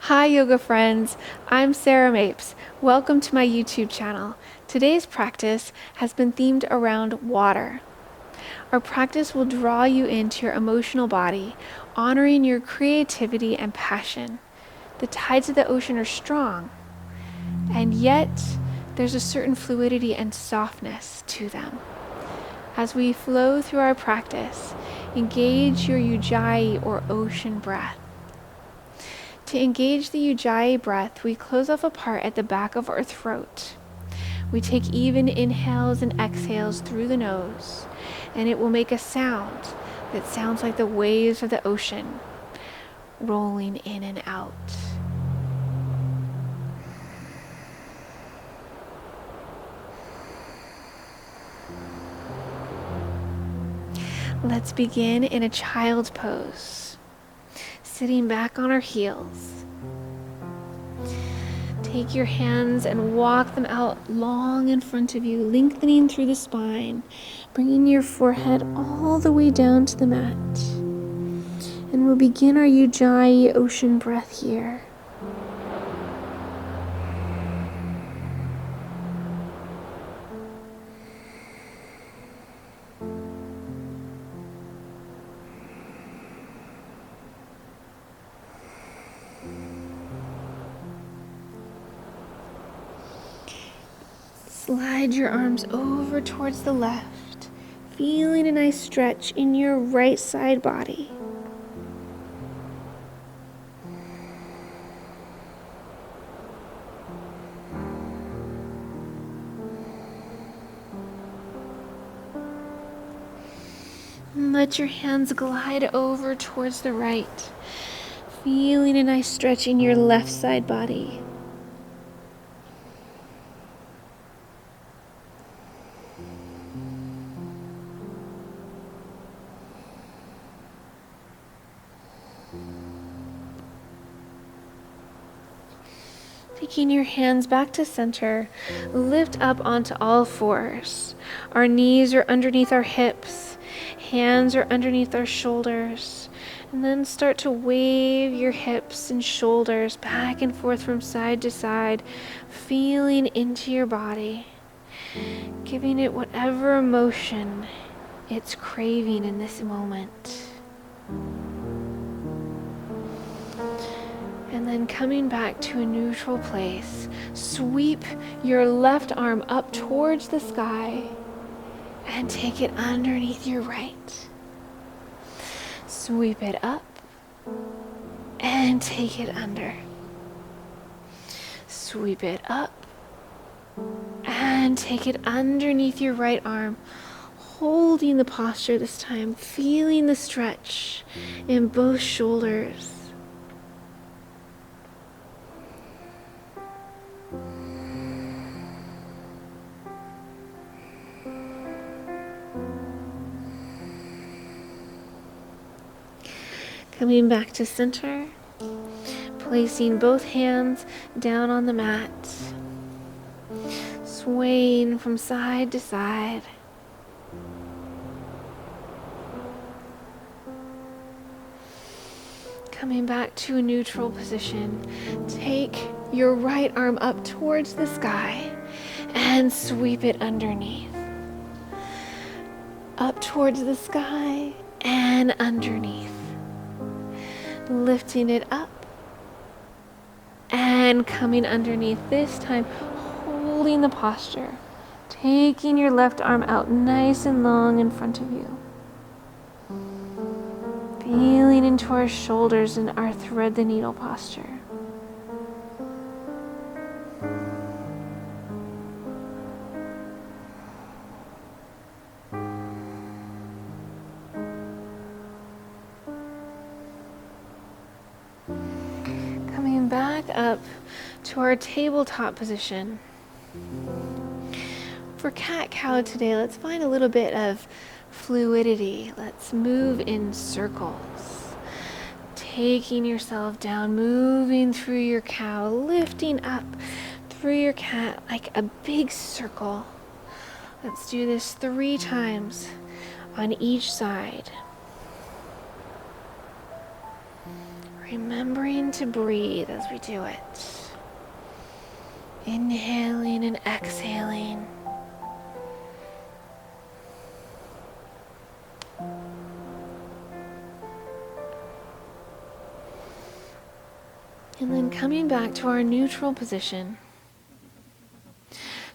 Hi yoga friends, I'm Sarah Mapes. Welcome to my YouTube channel. Today's practice has been themed around water. Our practice will draw you into your emotional body, honoring your creativity and passion. The tides of the ocean are strong, and yet there's a certain fluidity and softness to them. As we flow through our practice, engage your ujjayi or ocean breath. To engage the ujjayi breath, we close off a part at the back of our throat. We take even inhales and exhales through the nose, and it will make a sound that sounds like the waves of the ocean rolling in and out. Let's begin in a child's pose, sitting back on our heels. Take your hands and walk them out long in front of you, lengthening through the spine, bringing your forehead all the way down to the mat. And we'll begin our ujjayi ocean breath here. Slide your arms over towards the left, feeling a nice stretch in your right side body. And let your hands glide over towards the right, feeling a nice stretch in your left side body. Taking your hands back to center, lift up onto all fours. Our knees are underneath our hips, hands are underneath our shoulders, and then start to wave your hips and shoulders back and forth from side to side, feeling into your body, giving it whatever emotion it's craving in this moment. And then coming back to a neutral place, sweep your left arm up towards the sky and take it underneath your right. Sweep it up and take it under. Sweep it up and take it underneath your right arm, holding the posture this time, feeling the stretch in both shoulders. Coming back to center, placing both hands down on the mat, swaying from side to side. Coming back to a neutral position, take your right arm up towards the sky and sweep it underneath. Up towards the sky and underneath. Lifting it up and coming underneath, this time holding the posture, taking your left arm out nice and long in front of you, feeling into our shoulders and our thread the needle posture. Back up to our tabletop position. For cat-cow today, let's find a little bit of fluidity. Let's move in circles. Taking yourself down, moving through your cow, lifting up through your cat like a big circle. Let's do this 3 times on each side. Remembering to breathe as we do it. Inhaling and exhaling. And then coming back to our neutral position.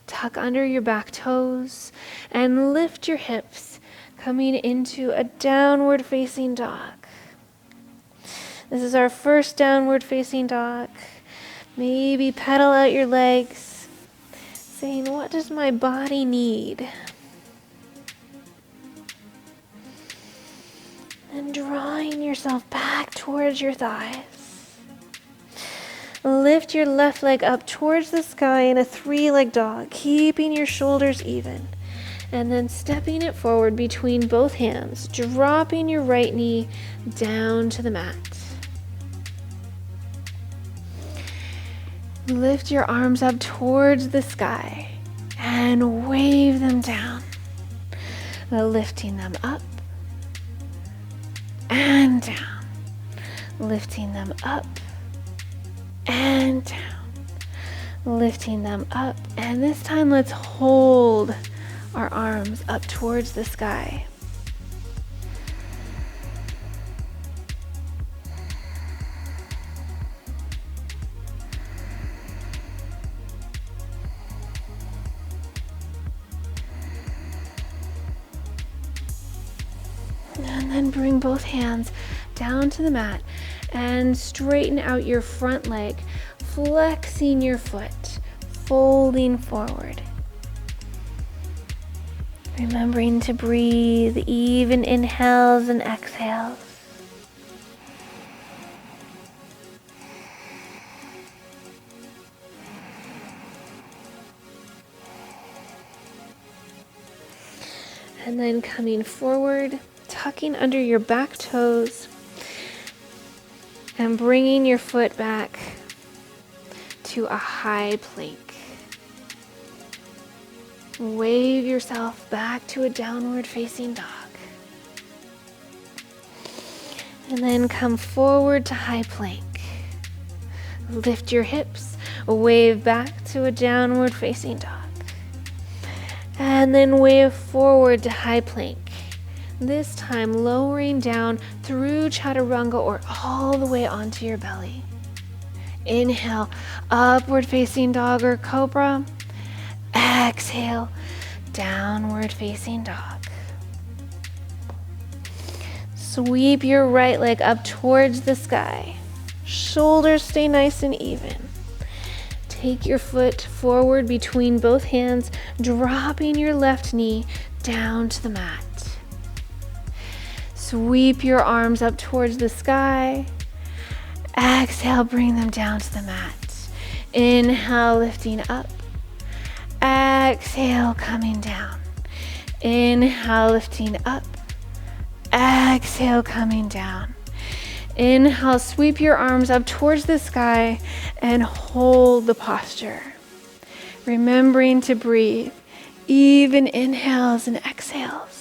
Tuck under your back toes and lift your hips, coming into a downward facing dog. This is our first downward facing dog. Maybe pedal out your legs, saying, what does my body need? And drawing yourself back towards your thighs. Lift your left leg up towards the sky in a 3-leg dog, keeping your shoulders even. And then stepping it forward between both hands, dropping your right knee down to the mat. Lift your arms up towards the sky and wave them down, lifting them up and down, lifting them up and down, lifting them up. And this time let's hold our arms up towards the sky. And then bring both hands down to the mat and straighten out your front leg, flexing your foot, folding forward. Remembering to breathe, even inhales and exhales. And then coming forward, tucking under your back toes and bringing your foot back to a high plank. Wave yourself back to a downward facing dog. And then come forward to high plank. Lift your hips, wave back to a downward facing dog. And then wave forward to high plank. This time lowering down through chaturanga or all the way onto your belly. Inhale, upward facing dog or cobra. Exhale, downward facing dog. Sweep your right leg up towards the sky. Shoulders stay nice and even. Take your foot forward between both hands, dropping your left knee down to the mat. Sweep your arms up towards the sky. Exhale, bring them down to the mat. Inhale, lifting up. Exhale, coming down. Inhale, lifting up. Exhale, coming down. Inhale, sweep your arms up towards the sky and hold the posture. Remembering to breathe, even inhales and exhales.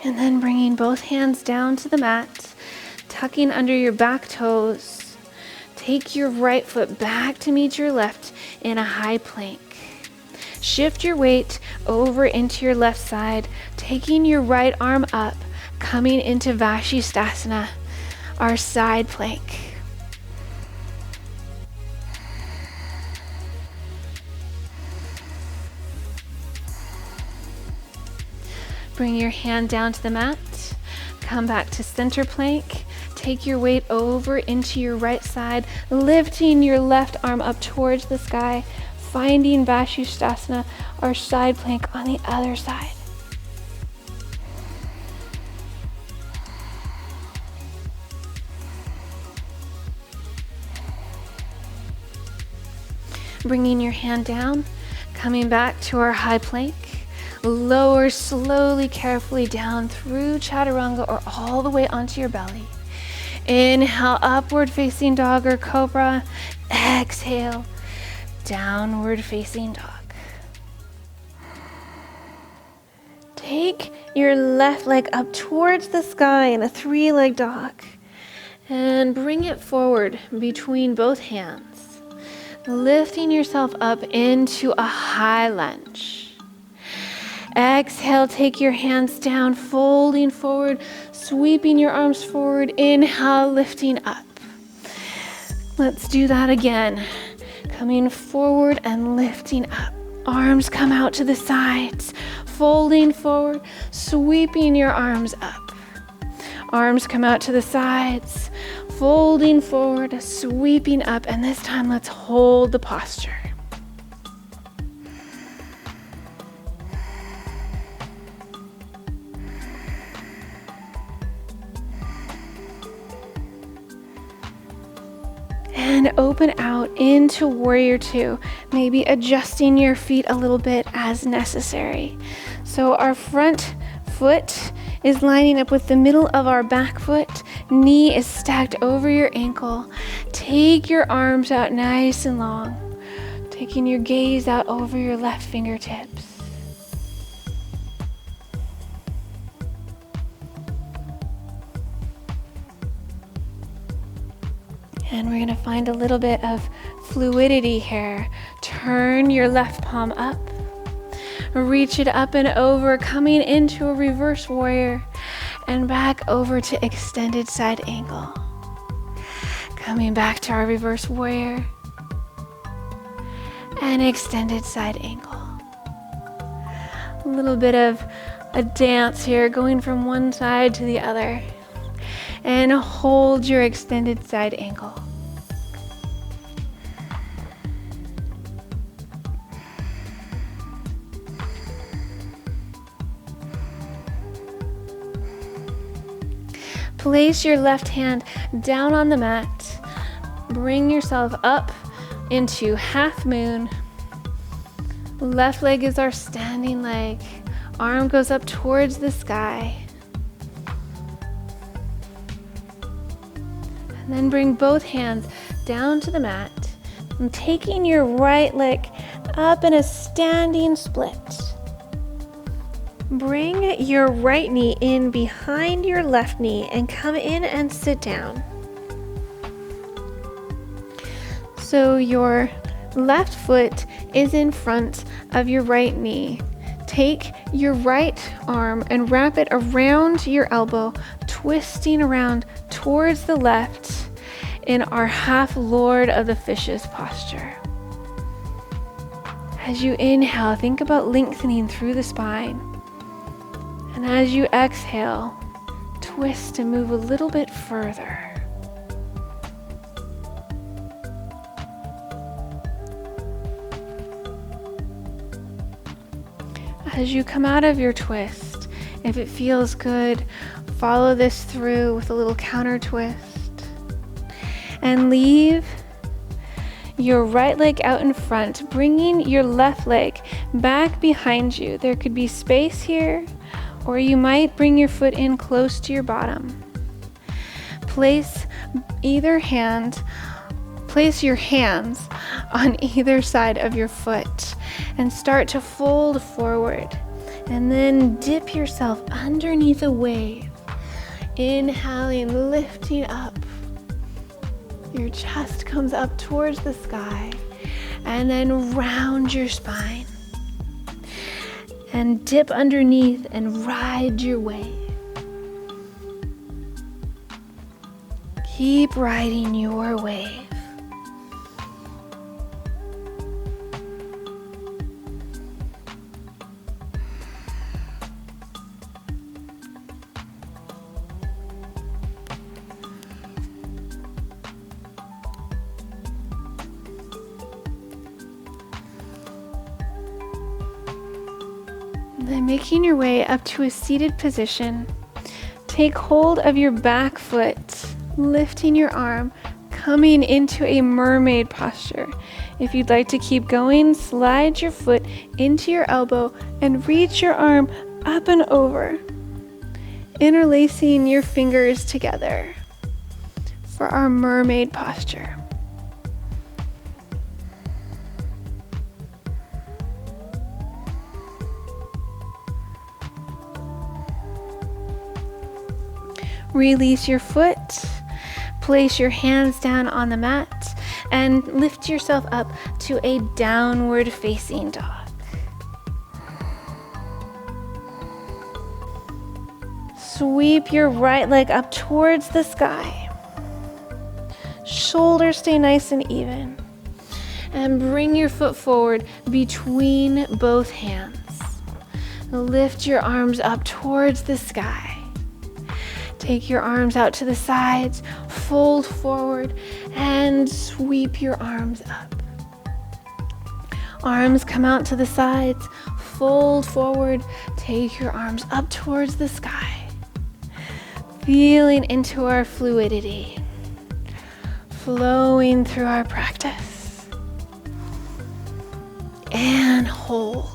And then bringing both hands down to the mat, tucking under your back toes. Take your right foot back to meet your left in a high plank. Shift your weight over into your left side, taking your right arm up, coming into Vashisthasana, our side plank. Bring your hand down to the mat, come back to center plank, take your weight over into your right side, lifting your left arm up towards the sky, finding Vashisthasana, our side plank on the other side. Bringing your hand down, coming back to our high plank. Lower slowly, carefully down through chaturanga or all the way onto your belly. Inhale, upward facing dog or cobra. Exhale, downward facing dog. Take your left leg up towards the sky in a 3-legged dog and bring it forward between both hands, lifting yourself up into a high lunge. Exhale, take your hands down, folding forward, sweeping your arms forward. Inhale, lifting up. Let's do that again. Coming forward and lifting up. Arms come out to the sides, folding forward, sweeping your arms up. Arms come out to the sides, folding forward, sweeping up, and this time let's hold the posture. And open out into Warrior Two, maybe adjusting your feet a little bit as necessary. So our front foot is lining up with the middle of our back foot. Knee is stacked over your ankle. Take your arms out nice and long, taking your gaze out over your left fingertips. And we're going to find a little bit of fluidity here. Turn your left palm up. Reach it up and over, coming into a reverse warrior and back over to extended side angle. Coming back to our reverse warrior and extended side angle. A little bit of a dance here, going from one side to the other. And hold your extended side angle. Place your left hand down on the mat. Bring yourself up into half moon. Left leg is our standing leg. Arm goes up towards the sky. And then bring both hands down to the mat. And taking your right leg up in a standing split. Bring your right knee in behind your left knee and come in and sit down. So your left foot is in front of your right knee. Take your right arm and wrap it around your elbow, twisting around towards the left in our half Lord of the Fishes posture. As you inhale, think about lengthening through the spine. And as you exhale, twist and move a little bit further. As you come out of your twist, if it feels good, follow this through with a little counter twist. And leave your right leg out in front, bringing your left leg back behind you. There could be space here, or you might bring your foot in close to your bottom. Place your hands on either side of your foot and start to fold forward. And then dip yourself underneath a wave. Inhaling, lifting up. Your chest comes up towards the sky. And then round your spine. And dip underneath and ride your wave. Keep riding your wave. Then making your way up to a seated position, take hold of your back foot, lifting your arm, coming into a mermaid posture. If you'd like to keep going, slide your foot into your elbow and reach your arm up and over, interlacing your fingers together. for our mermaid posture. Release your foot, place your hands down on the mat, and lift yourself up to a downward facing dog. Sweep your right leg up towards the sky. Shoulders stay nice and even. And bring your foot forward between both hands. Lift your arms up towards the sky. Take your arms out to the sides, fold forward, and sweep your arms up. Arms come out to the sides, fold forward, take your arms up towards the sky. Feeling into our fluidity, flowing through our practice. And hold.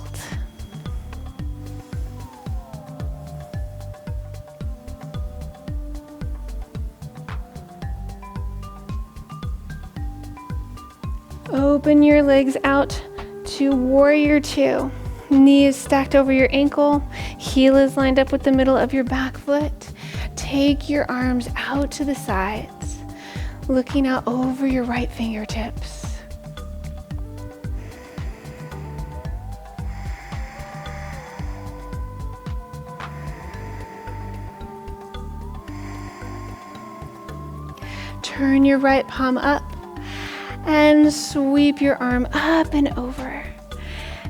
Open your legs out to warrior two. Knees stacked over your ankle, heel is lined up with the middle of your back foot. Take your arms out to the sides, looking out over your right fingertips. Turn your right palm up and sweep your arm up and over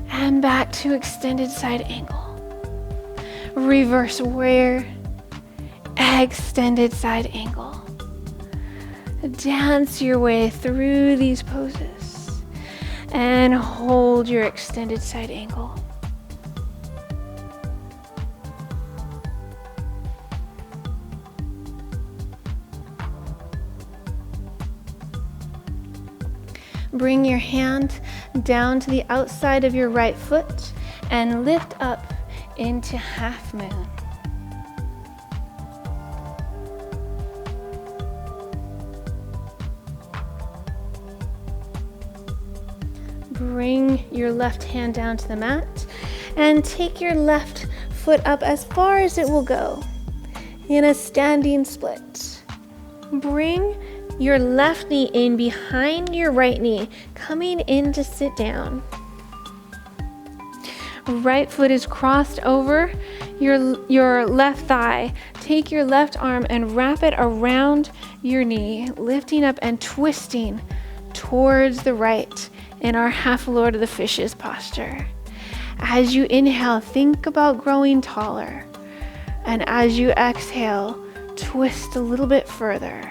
and back to extended side angle. Reverse warrior, extended side angle. Dance your way through these poses and hold your extended side angle. Bring your hand down to the outside of your right foot and lift up into half moon. Bring your left hand down to the mat and take your left foot up as far as it will go in a standing split. Bring your left knee in behind your right knee, coming in to sit down. Right foot is crossed over your left thigh. Take your left arm and wrap it around your knee, lifting up and twisting towards the right in our half Lord of the Fishes posture. As you inhale, think about growing taller. And as you exhale, twist a little bit further.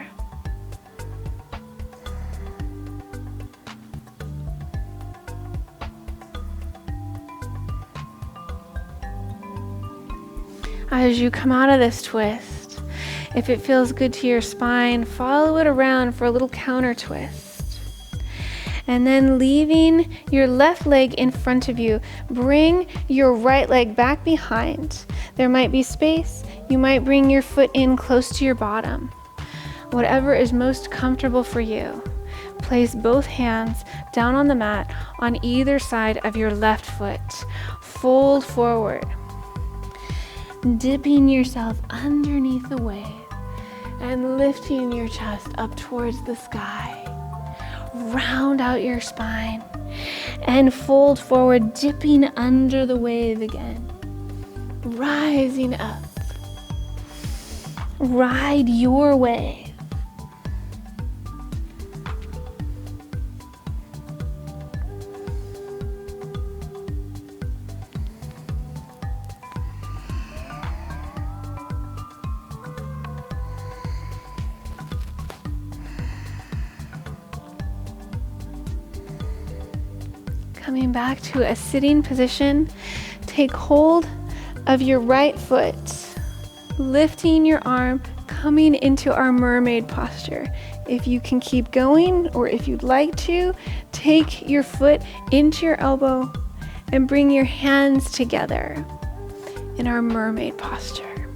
As you come out of this twist, if it feels good to your spine, follow it around for a little counter twist. And then leaving your left leg in front of you, bring your right leg back behind. There might be space. You might bring your foot in close to your bottom. Whatever is most comfortable for you. Place both hands down on the mat on either side of your left foot. Fold forward, dipping yourself underneath the wave and lifting your chest up towards the sky. Round out your spine and fold forward, dipping under the wave again. Rising up. Ride your wave. Coming back to a sitting position, take hold of your right foot, lifting your arm, coming into our mermaid posture. If you can keep going, or if you'd like to, take your foot into your elbow and bring your hands together in our mermaid posture.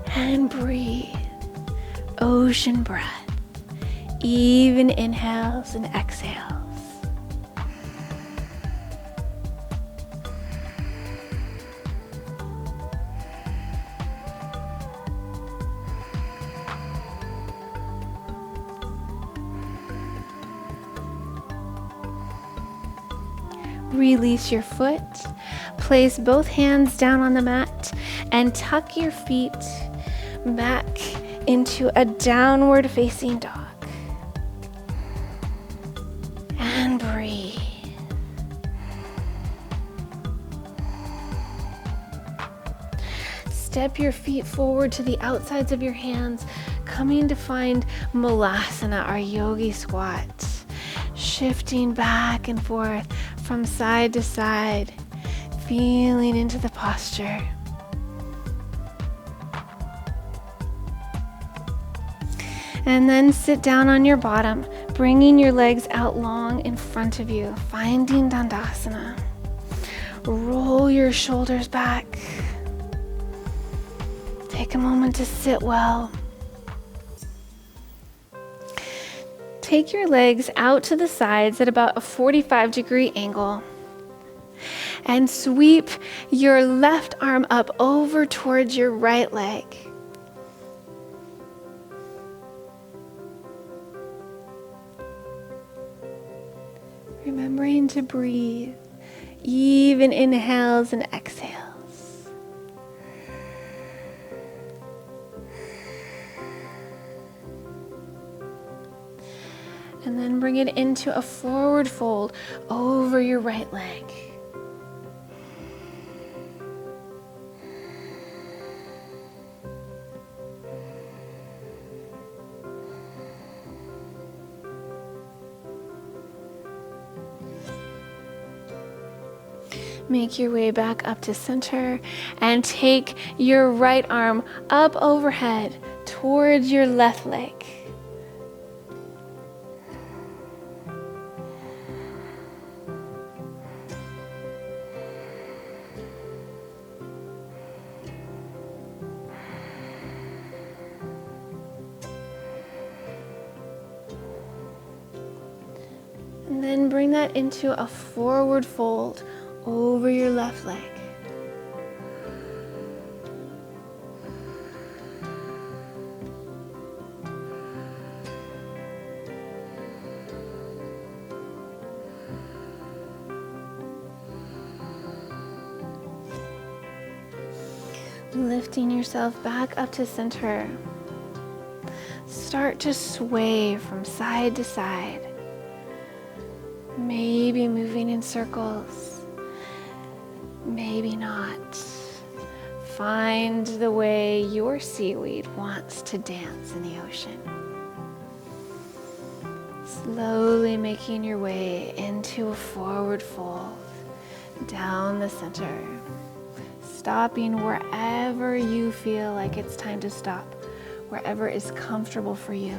And breathe. ocean breath, even inhales and exhales. Release your foot, place both hands down on the mat, and tuck your feet back into a downward facing dog. And breathe. Step your feet forward to the outsides of your hands, coming to find Malasana, our Yogi Squats. Shifting back and forth from side to side, feeling into the posture. And then sit down on your bottom, bringing your legs out long in front of you, finding Dandasana. Roll your shoulders back. Take a moment to sit well. Take your legs out to the sides at about a 45-degree angle and sweep your left arm up over towards your right leg. Remembering to breathe, even inhales and exhales. And then bring it into a forward fold over your right leg. Make your way back up to center and take your right arm up overhead towards your left leg. And then bring that into a forward fold over your left leg. Lifting yourself back up to center. Start to sway from side to side. Maybe moving in circles, maybe not. Find the way your seaweed wants to dance in the ocean. Slowly making your way into a forward fold, down the center. Stopping wherever you feel like it's time to stop, wherever is comfortable for you.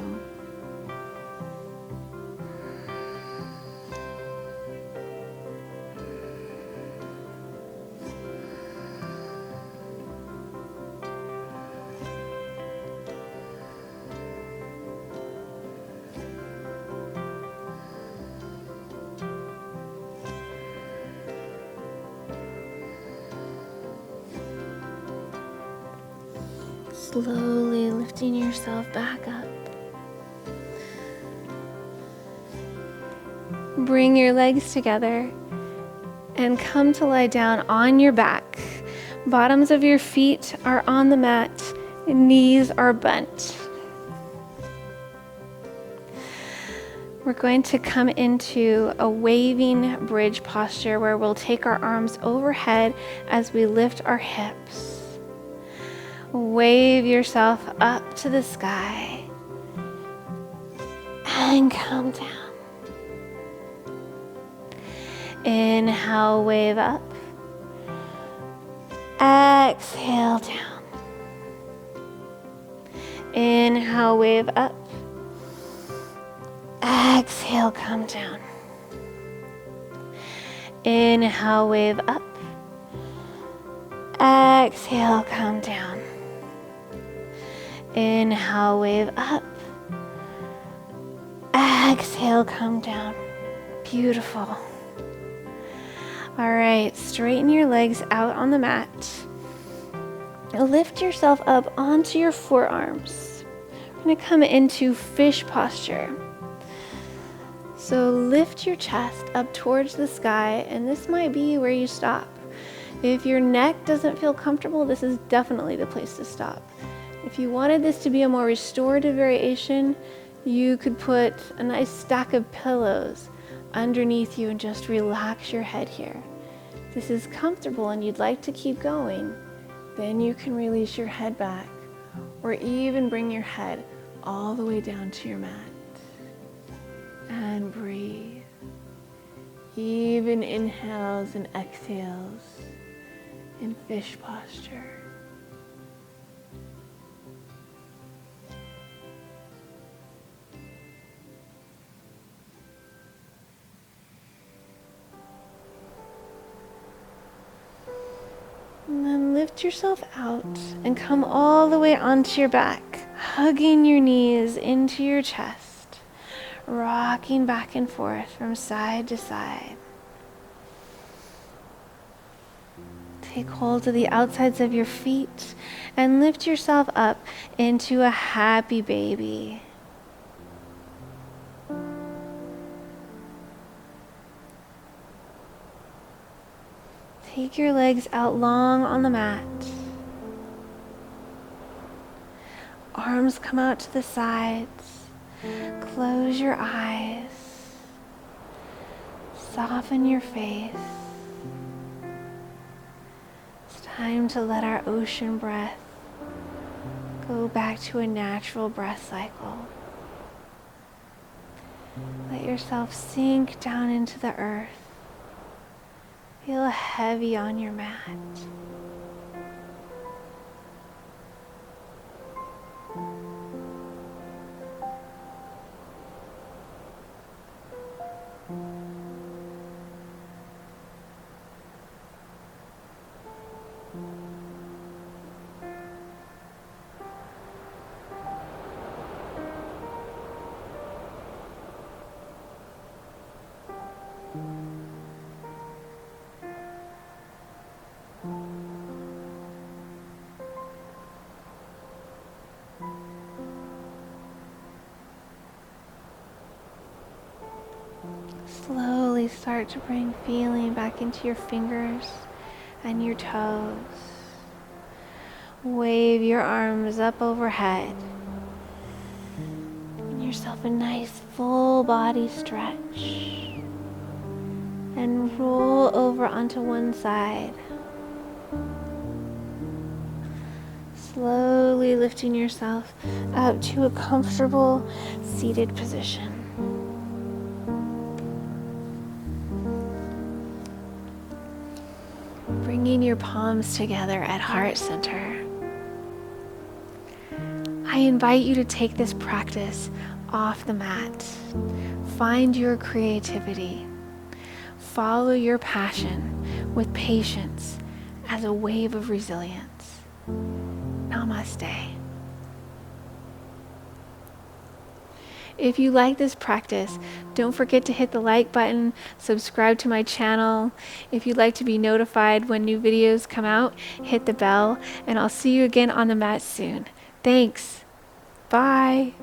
Slowly lifting yourself back up. Bring your legs together and come to lie down on your back. Bottoms of your feet are on the mat, knees are bent. We're going to come into a waving bridge posture where we'll take our arms overhead as we lift our hips. Wave yourself up to the sky and come down. Inhale, wave up. Exhale, down. Inhale, wave up. Exhale, come down. Inhale, wave up. Exhale, come down. Inhale, wave up. Exhale, come down. Beautiful. All right, straighten your legs out on the mat. Lift yourself up onto your forearms. We're going to come into fish posture. So lift your chest up towards the sky, and this might be where you stop. If your neck doesn't feel comfortable, this is definitely the place to stop. If you wanted this to be a more restorative variation, you could put a nice stack of pillows underneath you and just relax your head here. If this is comfortable and you'd like to keep going, then you can release your head back or even bring your head all the way down to your mat. And breathe. Even inhales and exhales in fish posture. And then lift yourself out and come all the way onto your back, hugging your knees into your chest, rocking back and forth from side to side. Take hold of the outsides of your feet and lift yourself up into a happy baby. Take your legs out long on the mat. Arms come out to the sides. Close your eyes. Soften your face. It's time to let our ocean breath go back to a natural breath cycle. Let yourself sink down into the earth. Feel heavy on your mat. Slowly start to bring feeling back into your fingers and your toes. Wave your arms up overhead. Give yourself a nice full body stretch. And roll over onto one side. Slowly lifting yourself up to a comfortable seated position. Bringing your palms together at heart center. I invite you to take this practice off the mat. Find your creativity. Follow your passion with patience as a wave of resilience. Namaste. If you like this practice, don't forget to hit the like button, subscribe to my channel. If you'd like to be notified when new videos come out, hit the bell, and I'll see you again on the mat soon. Thanks. Bye.